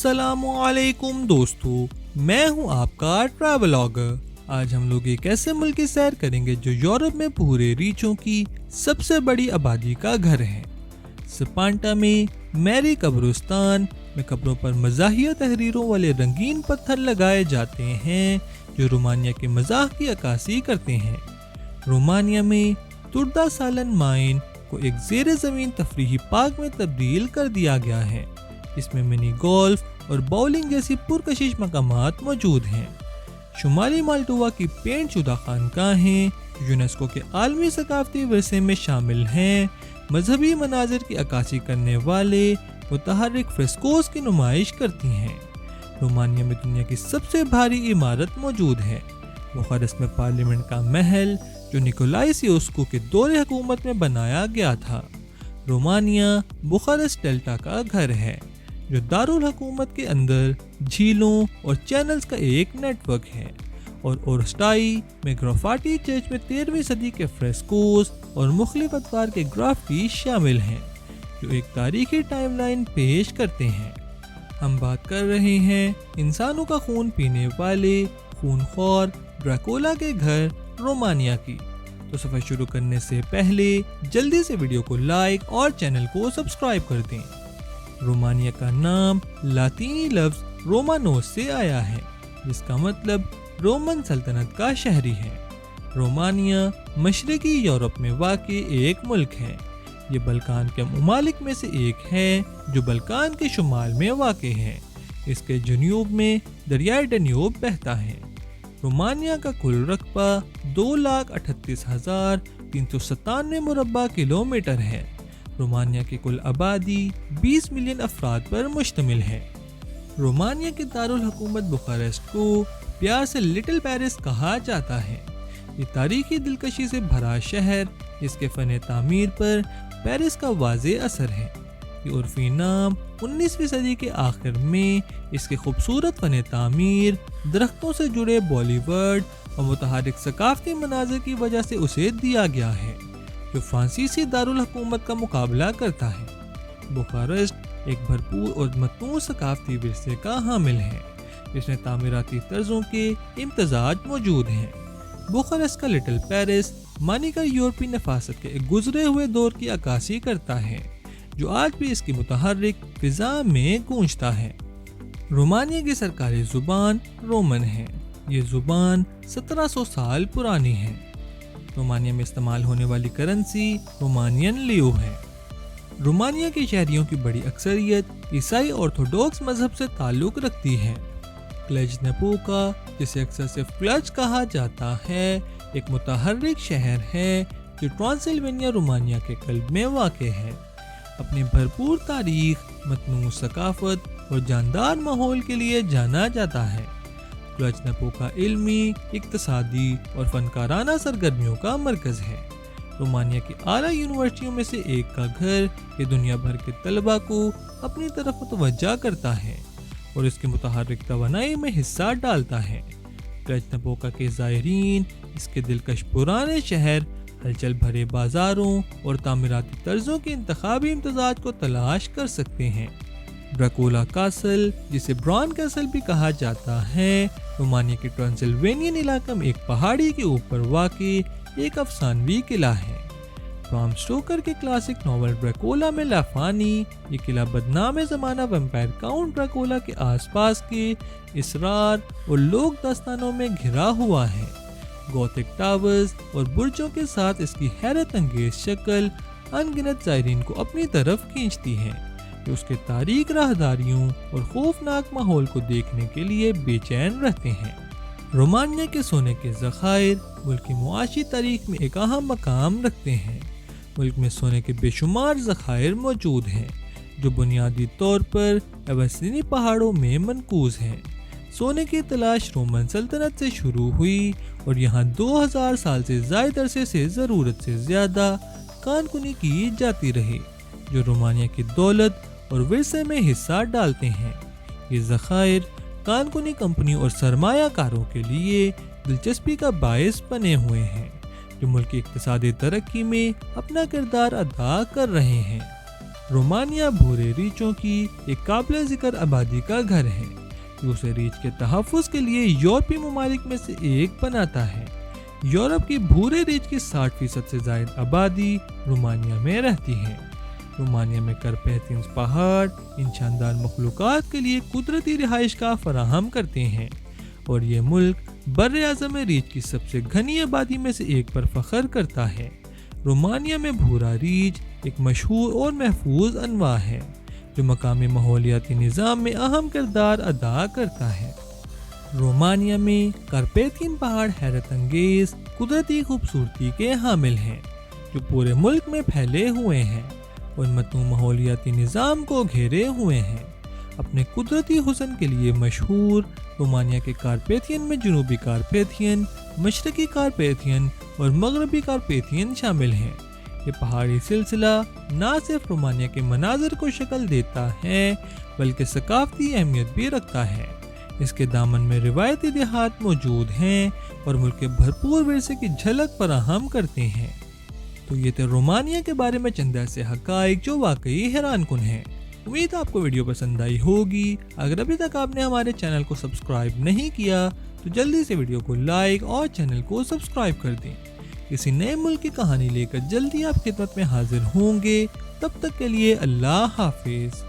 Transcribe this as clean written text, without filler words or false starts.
अस्सलामु अलैकुम दोस्तों, मैं हूं आपका ट्रैवलॉगर। आज हम लोग एक ऐसे मुल्क की सैर करेंगे जो यूरोप में पूरे रीचों की सबसे बड़ी आबादी का घर है। स्पांटा में मैरी कब्रिस्तान में कब्रों पर मज़ाहिया तहरीरों वाले रंगीन पत्थर लगाए जाते हैं जो रोमानिया के मज़ाह की अक्कासी करते हैं। रोमानिया में तुर्दा सालन माइन को एक ज़ेरे ज़मीन तफरीही पार्क में तब्दील कर दिया गया है। इसमें मिनी गोल्फ और बाउलिंग जैसी पुरकशिश मकामात मौजूद हैं। शुमाली माल्टोवा की पेंट शुदा खानकाहें यूनेस्को के आलमी सकाफती विरसे में शामिल हैं। मजहबी मनाजिर की अक्कासी करने वाले मुतहर्रिक फ्रेस्कोस की नुमाइश करती हैं। रोमानिया में दुनिया की सबसे भारी इमारत मौजूद है। बुखारेस्ट में पार्लियामेंट का महल जो निकोलाई सियोस्को के दौरे हुकूमत में बनाया गया था। रोमानिया बुखारेस्ट डेल्टा का घर है जो दारुल हुकूमत के अंदर झीलों और चैनल्स का एक नेटवर्क है। और ओरस्टाई में ग्राफिटी चर्च में 13वीं सदी के फ्रेस्कोस और मुख्तलिफ अतवार के ग्राफिटी शामिल हैं जो एक तारीखी टाइमलाइन पेश करते हैं। हम बात कर रहे हैं इंसानों का खून पीने वाले खूनख्वार ड्रैकुला के घर रोमानिया की। तो सफर शुरू करने से पहले जल्दी से वीडियो को लाइक और चैनल को सब्सक्राइब कर दें। रोमानिया का नाम लातीनी लफ्ज रोमानोस से आया है जिसका मतलब रोमन सल्तनत का शहरी है। रोमानिया मशरकी यूरोप में वाक़ई एक मुल्क है। ये बल्कान के ममालिक में से एक है जो बल्कान के शुमाल में वाक़ई है। इसके जनूब में दरियाए डन्यूब बहता है। रोमानिया का कुल रकबा 2,38,397 मुरब्बा किलोमीटर है। रोमानिया की कुल आबादी 20 मिलियन अफराद पर मुश्तमिल है। रोमानिया के दारुल हुकूमत बुखारेस्ट को प्यार से लिटिल पेरिस कहा जाता है। ये तारीखी दिलकशी से भरा शहर, इसके फ़न तामीर पर पेरिस का वाज़े असर है। ये उर्फी नाम 19वीं सदी के आखिर में इसके खूबसूरत फ़न तामीर, दरख्तों से जुड़े बॉलीवुड और मुतहर्रिक सकाफती मनाज़िर की वजह से उसे दिया गया है जो फ्रांसीसी दारुल हुकूमत का मुकाबला करता है। बुखारेस्ट एक भरपूर और मतनूं सकाफती विरसे का हामिल है जिसमें तामीराती तर्जों के इम्तजाज मौजूद हैं। बुखारेस्ट का लिटिल पेरिस मानी का यूरोपी नफासत के एक गुजरे हुए दौर की अक्कासी करता है जो आज भी इसकी मुतहर्रिक फिजा में गूंजता है। रोमानिया की सरकारी जुबान रोमन है। ये जुबान 1700 साल पुरानी है। रोमानिया में इस्तेमाल होने वाली करेंसी रोमानियन लियो है। रोमानिया के शहरियों की बड़ी अक्सरियत ईसाई ऑर्थोडॉक्स मजहब से ताल्लुक़ रखती है। क्लज नपोका, जिसे अक्सर सिर्फ क्लज कहा जाता है, एक मुतहर्रिक शहर है जो ट्रांसिल्वेनिया रोमानिया के कल्ब में वाक़ है। अपनी भरपूर तारीख, मतनूं सकाफत और जानदार माहौल के लिए जाना जाता है। क्लज नपोका इल्मी, इक्तसादी और फनकाराना सरगर्मियों का मरकज़ है। रोमानिया की आला यूनिवर्सिटियों में से एक का घर ये दुनिया भर के तलबा को अपनी तरफ मुतवज्जा करता है और इसकी मुतहर्रिक तवानाई में हिस्सा डालता है। क्लज नपोका के ज़ायरीन इसके दिलकश पुराने शहर, हलचल भरे बाजारों और तामीराती तर्जों के इंतखाबी इम्तजाज को तलाश कर सकते हैं। ड्रैकुला कासल, जिसे ब्रॉन कैसल भी कहा जाता है, रोमानिया के ट्रांसिल्वेनियन इलाके में एक पहाड़ी के ऊपर वाक़ई एक अफसानवी किला है। ब्राम स्टोकर के क्लासिक नॉवल ड्रैकुला में लाफानी ये किला बदनाम ज़माना वैम्पायर काउंट ड्रैकुला के आसपास के इसरार और लोक दास्तानों में घिरा हुआ है। गॉथिक टावर्स और बुर्जों के साथ इसकी हैरत अंगेज शक्ल अनगिनत ज़ायरीन को अपनी तरफ खींचती है जो उसके तारीख राहदारियों और खौफनाक माहौल को देखने के लिए बेचैन रहते हैं। रोमानिया के सोने के ज़खायर मुल्क की मुआशी तारीख में एक अहम मकाम रखते हैं। मुल्क में सोने के बेशुमार ज़खायर मौजूद हैं जो बुनियादी तौर पर एवसीनी पहाड़ों में मनकूज़ हैं। सोने की तलाश रोमन सल्तनत से शुरू हुई और यहाँ 2000 साल से ज़ायद अरसे से ज़रूरत से ज़्यादा कानकुनी की जाती रही जो रोमानिया की दौलत और विरसे में हिस्सा डालते हैं। ये ज़खायर कानकुनी कंपनी और सरमायाकारों के लिए दिलचस्पी का बायस बने हुए हैं जो मुल्क की इक्तिसादी तरक्की में अपना किरदार अदा कर रहे हैं। رومانیہ بھورے ریچھوں کی ایک قابل ذکر آبادی کا گھر ہے جو اسے ریچھ کے تحفظ کے لیے یورپی ممالک میں سے ایک بناتا ہے۔ یورپ کی بھورے ریچھ کی 60% سے زائد آبادی رومانیہ میں رہتی ہے۔ رومانیہ میں کارپیتھینز پہاڑ ان شاندار مخلوقات کے لیے قدرتی رہائش گاہ فراہم کرتے ہیں اور یہ ملک بر اعظم ریچھ کی سب سے گھنی آبادی میں سے ایک پر فخر کرتا ہے۔ رومانیہ میں بھورا ریچھ ایک مشہور اور محفوظ انواع ہے جو مقامی ماحولیاتی نظام میں اہم کردار ادا کرتا ہے۔ رومانیہ میں کارپیتھین پہاڑ حیرت انگیز قدرتی خوبصورتی کے حامل ہیں جو پورے ملک میں پھیلے ہوئے ہیں اور متنوع ماحولیاتی نظام کو گھیرے ہوئے ہیں۔ اپنے قدرتی حسن کے لیے مشہور رومانیہ کے کارپیتھین میں جنوبی کارپیتھین، مشرقی کارپیتھین اور مغربی کارپیتھین شامل ہیں۔ یہ پہاڑی سلسلہ نہ صرف رومانیہ کے مناظر کو شکل دیتا ہے بلکہ ثقافتی اہمیت بھی رکھتا ہے۔ اس کے دامن میں روایتی دیہات موجود ہیں اور ملک کے بھرپور ورثے کی جھلک فراہم کرتے ہیں۔ تو یہ تھے رومانیہ کے بارے میں چند ایسے حقائق جو واقعی حیران کن ہیں۔ امید آپ کو ویڈیو پسند آئی ہوگی۔ اگر ابھی تک آپ نے ہمارے چینل کو سبسکرائب نہیں کیا تو جلدی سے ویڈیو کو لائک اور چینل کو سبسکرائب کر دیں۔ کسی نئے ملک کی کہانی لے کر جلدی آپ خدمت میں حاضر ہوں گے۔ تب تک کے لیے اللہ حافظ۔